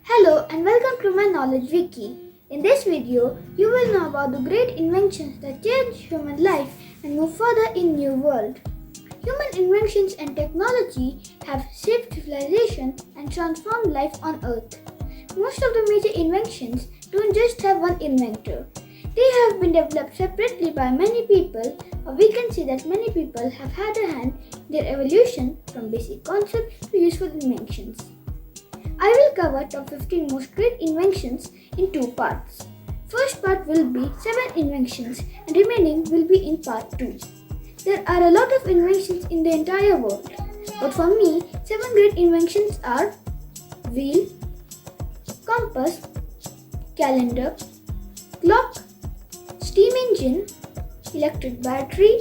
Hello and welcome to my knowledge wiki. In this video, you will know about the great inventions that changed human life and move further in new world. Human inventions and technology have shaped civilization and transformed life on earth. Most of the major inventions don't just have one inventor. They have been developed separately by many people, or we can say that many people have had a hand in their evolution from basic concepts to useful inventions. I will cover top 15 most great inventions in two parts. First part will be 7 inventions and remaining will be in part 2. There are a lot of inventions in the entire world, but for me, 7 great inventions are wheel, compass, calendar, clock, steam engine, electric battery,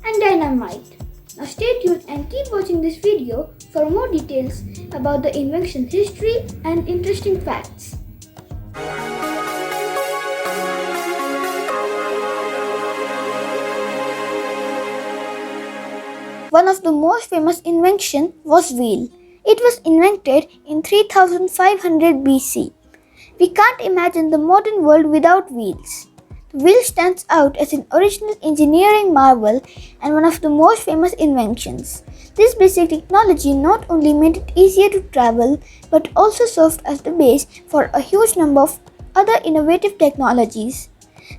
and dynamite. Now stay tuned and keep watching this video for more details about the invention's history and interesting facts. One of the most famous inventions was wheel. It was invented in 3500 BC. We can't imagine the modern world without wheels. The wheel stands out as an original engineering marvel and one of the most famous inventions. This basic technology not only made it easier to travel but also served as the base for a huge number of other innovative technologies.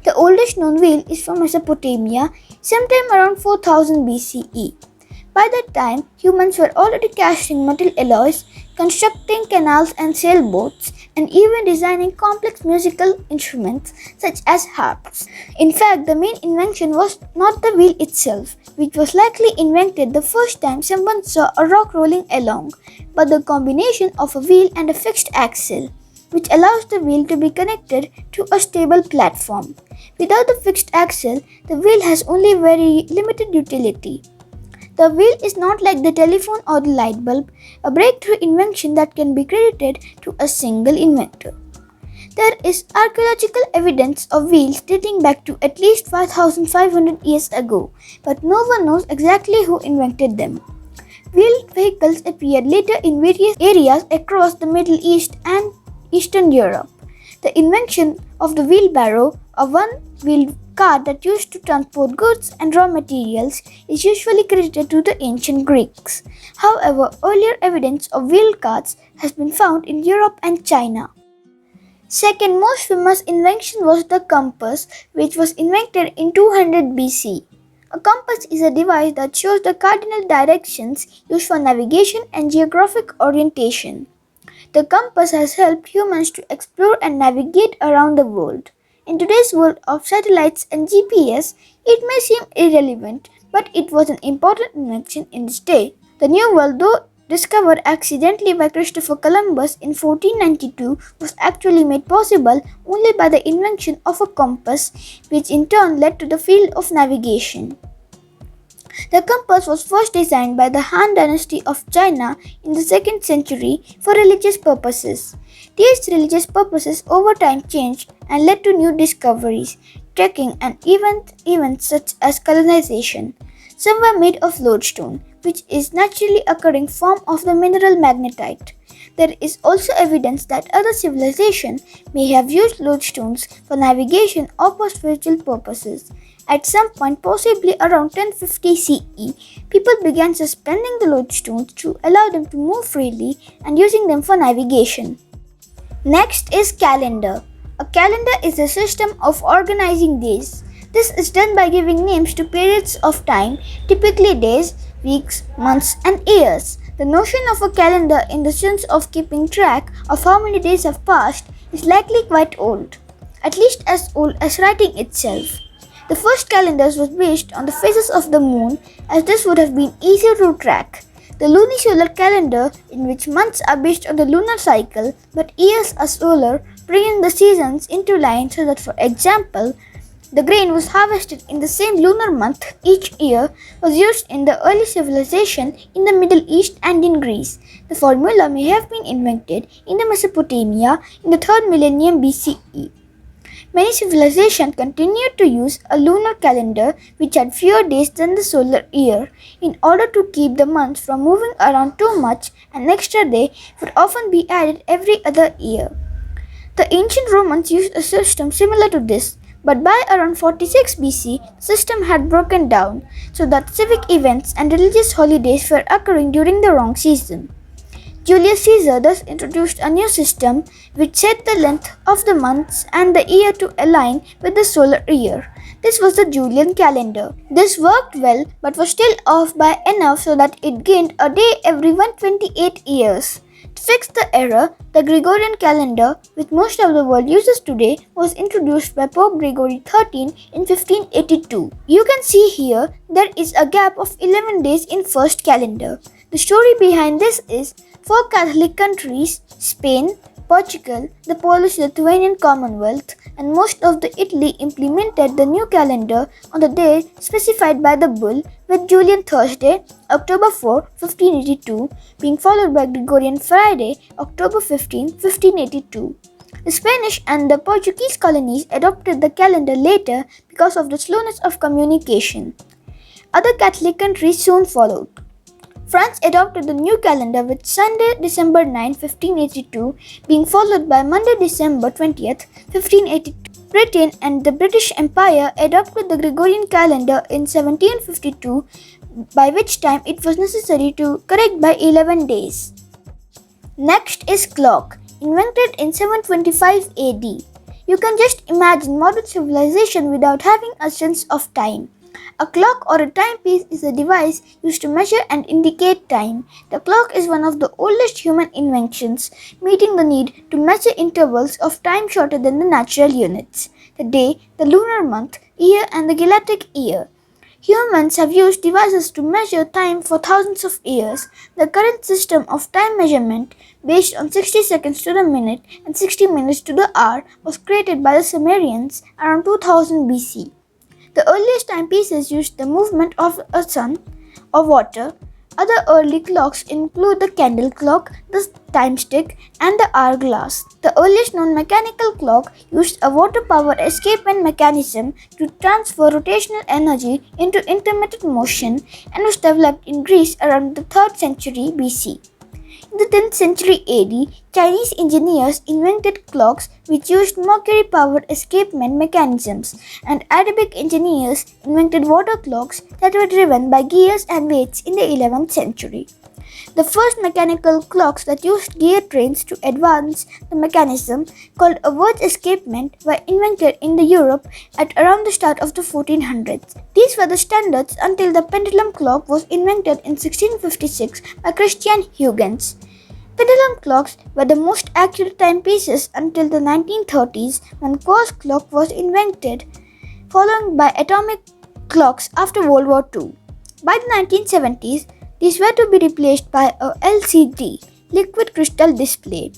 The oldest known wheel is from Mesopotamia, sometime around 4000 BCE. By that time, humans were already casting metal alloys, constructing canals and sailboats, and even designing complex musical instruments such as harps. In fact, the main invention was not the wheel itself, which was likely invented the first time someone saw a rock rolling along, but the combination of a wheel and a fixed axle, which allows the wheel to be connected to a stable platform. Without the fixed axle, the wheel has only very limited utility. The wheel is not like the telephone or the light bulb, a breakthrough invention that can be credited to a single inventor. There is archaeological evidence of wheels dating back to at least 5500 years ago, but no one knows exactly who invented them. Wheeled vehicles appeared later in various areas across the Middle East and Eastern Europe. The invention of the wheelbarrow, a one-wheeled cart that used to transport goods and raw materials, is usually credited to the ancient Greeks. However, earlier evidence of wheeled carts has been found in Europe and China. Second most famous invention was the compass, which was invented in 200 BC. A compass is a device that shows the cardinal directions used for navigation and geographic orientation. The compass has helped humans to explore and navigate around the world. In today's world of satellites and GPS, it may seem irrelevant, but it was an important invention in its day. The New World, though discovered accidentally by Christopher Columbus in 1492, was actually made possible only by the invention of a compass, which in turn led to the field of navigation. The compass was first designed by the Han dynasty of China in the 2nd century for religious purposes. These religious purposes over time changed and led to new discoveries, trekking, and events such as colonization. Some were made of lodestone, which is naturally occurring form of the mineral magnetite. There is also evidence that other civilizations may have used lodestones for navigation or for spiritual purposes. At some point, possibly around 1050 CE, people began suspending the lodestones to allow them to move freely and using them for navigation. Next is calendar. A calendar is a system of organizing days. This is done by giving names to periods of time, typically days, weeks, months, and years. The notion of a calendar in the sense of keeping track of how many days have passed is likely quite old, at least as old as writing itself. The first calendars was based on the phases of the moon, as this would have been easier to track. The lunisolar calendar, in which months are based on the lunar cycle but years are solar, bringing the seasons into line so that, for example, the grain was harvested in the same lunar month each year, was used in the early civilization in the Middle East and in Greece. The formula may have been invented in the Mesopotamia in the 3rd millennium BCE. Many civilizations continued to use a lunar calendar which had fewer days than the solar year in order to keep the months from moving around too much. An extra day would often be added every other year. The ancient Romans used a system similar to this, but by around 46 BC, the system had broken down so that civic events and religious holidays were occurring during the wrong season. Julius Caesar thus introduced a new system which set the length of the months and the year to align with the solar year. This was the Julian calendar. This worked well but was still off by enough so that it gained a day every 128 years. To fix the error, the Gregorian calendar, which most of the world uses today, was introduced by Pope Gregory XIII in 1582. You can see here there is a gap of 11 days in first calendar. The story behind this is 4 Catholic countries, Spain, Portugal, the Polish-Lithuanian Commonwealth, and most of the Italy implemented the new calendar on the day specified by the bull, with Julian Thursday, October 4, 1582, being followed by Gregorian Friday, October 15, 1582. The Spanish and the Portuguese colonies adopted the calendar later because of the slowness of communication. Other Catholic countries soon followed. France adopted the new calendar with Sunday, December 9, 1582 being followed by Monday, December 20, 1582. Britain and the British Empire adopted the Gregorian calendar in 1752, by which time it was necessary to correct by 11 days. Next is clock, invented in 725 AD. You can just imagine modern civilization without having a sense of time. A clock or a timepiece is a device used to measure and indicate time. The clock is one of the oldest human inventions, meeting the need to measure intervals of time shorter than the natural units: the day, the lunar month, year, and the galactic year. Humans have used devices to measure time for thousands of years. The current system of time measurement, based on 60 seconds to the minute and 60 minutes to the hour, was created by the Sumerians around 2000 BC. The earliest timepieces used the movement of a sun or water. Other early clocks include the candle clock, the time stick, and the hourglass. The earliest known mechanical clock used a water-powered escapement mechanism to transfer rotational energy into intermittent motion and was developed in Greece around the 3rd century BC. In the 10th century AD, Chinese engineers invented clocks which used mercury-powered escapement mechanisms, and Arabic engineers invented water clocks that were driven by gears and weights in the 11th century. The first mechanical clocks that used gear trains to advance the mechanism, called a verge escapement, were invented in Europe at around the start of the 1400s. These were the standards until the pendulum clock was invented in 1656 by Christian Huygens. Pendulum clocks were the most accurate timepieces until the 1930s, when quartz clock was invented, followed by atomic clocks after World War II. By the 1970s, these were to be replaced by a LCD, liquid crystal display.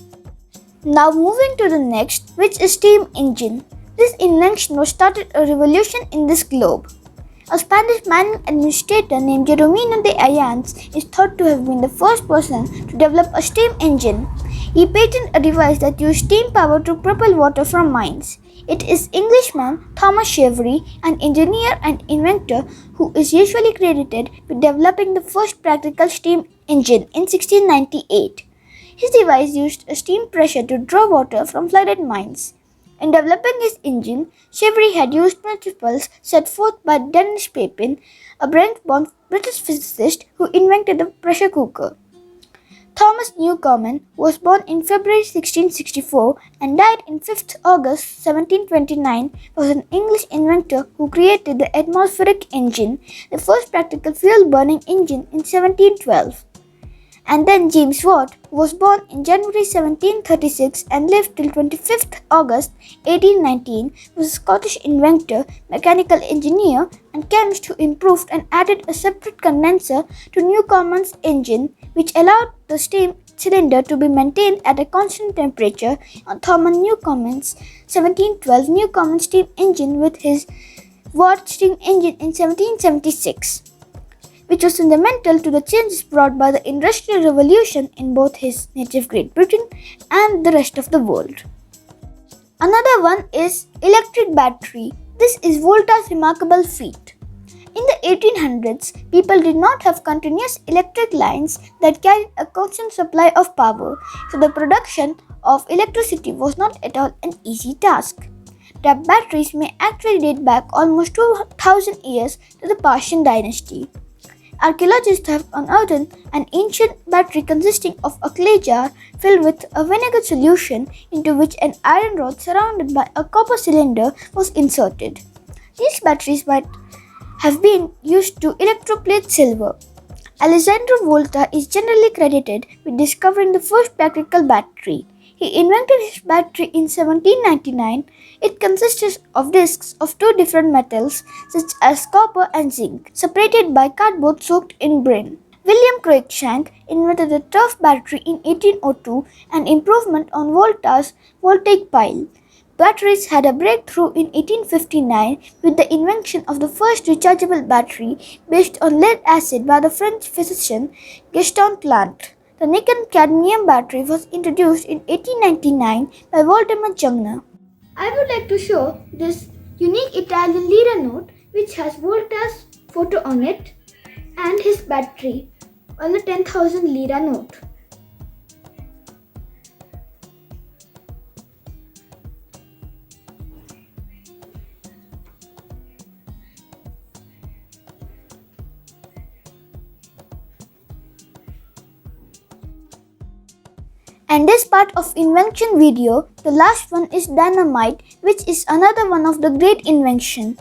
Now moving to the next, which is steam engine. This invention was started a revolution in this globe. A Spanish mining administrator named Jerónimo de Ayans is thought to have been the first person to develop a steam engine. He patented a device that used steam power to propel water from mines. It is Englishman Thomas Savery, an engineer and inventor who is usually credited with developing the first practical steam engine in 1698. His device used a steam pressure to draw water from flooded mines. In developing his engine, Savery had used principles set forth by Dennis Papin, a Brent-born British physicist who invented the pressure cooker. Thomas Newcomen was born in February 1664 and died in 5th August 1729, was an English inventor who created the atmospheric engine, the first practical fuel-burning engine in 1712. And then James Watt, who was born in January 1736 and lived till 25th August 1819, was a Scottish inventor, mechanical engineer, and chemist who improved and added a separate condenser to Newcomen's engine, which allowed the steam cylinder to be maintained at a constant temperature on Thomas Newcomen's 1712 Newcomen steam engine with his Watt steam engine in 1776. Which was fundamental to the changes brought by the Industrial Revolution in both his native Great Britain and the rest of the world. Another one is electric battery. This is Volta's remarkable feat. In the 1800s, people did not have continuous electric lines that carried a constant supply of power, so the production of electricity was not at all an easy task. The batteries may actually date back almost 2000 years to the Persian dynasty. Archaeologists have unearthed an ancient battery consisting of a clay jar filled with a vinegar solution into which an iron rod surrounded by a copper cylinder was inserted. These batteries might have been used to electroplate silver. Alessandro Volta is generally credited with discovering the first practical battery. He invented his battery in 1799. It consisted of discs of two different metals, such as copper and zinc, separated by cardboard soaked in brine. William Cruikshank invented the turf battery in 1802, an improvement on Volta's voltaic pile. Batteries had a breakthrough in 1859 with the invention of the first rechargeable battery based on lead acid by the French physician Gaston Plante. The nickel-cadmium battery was introduced in 1899 by Waldemar Jungner. I would like to show this unique Italian lira note which has Volta's photo on it and his battery on the 10,000 lira note. And this part of invention video, the last one is dynamite, which is another one of the great invention.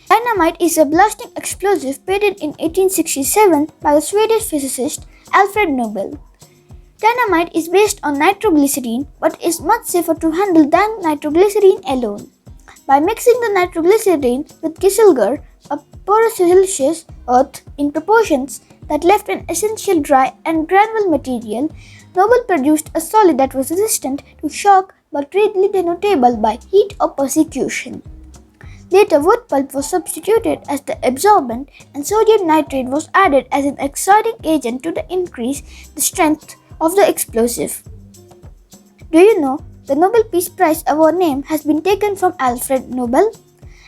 Dynamite is a blasting explosive patented in 1867 by the Swedish physicist Alfred Nobel. Dynamite is based on nitroglycerine but is much safer to handle than nitroglycerine alone. By mixing the nitroglycerine with kieselguhr, a porous siliceous earth in proportions that left an essential dry and granule material, Nobel produced a solid that was resistant to shock but readily denotable by heat or persecution. Later, wood pulp was substituted as the absorbent and sodium nitrate was added as an exciting agent to increase the strength of the explosive. Do you know the Nobel Peace Prize award name has been taken from Alfred Nobel?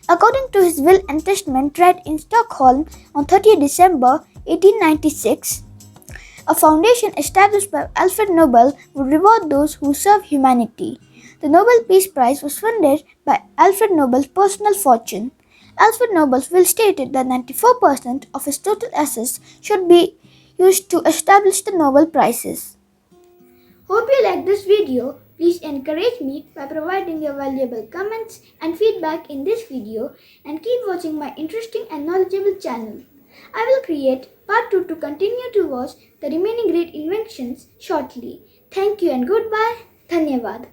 According to his will and testament read in Stockholm on 30 December 1896, a foundation established by Alfred Nobel would reward those who serve humanity. The Nobel Peace Prize was funded by Alfred Nobel's personal fortune. Alfred Nobel's will stated that 94% of his total assets should be used to establish the Nobel Prizes. Hope you like this video. Please encourage me by providing your valuable comments and feedback in this video and keep watching my interesting and knowledgeable channel. I will create part 2 to continue to watch the remaining great inventions shortly. Thank you and goodbye. Dhanyavad.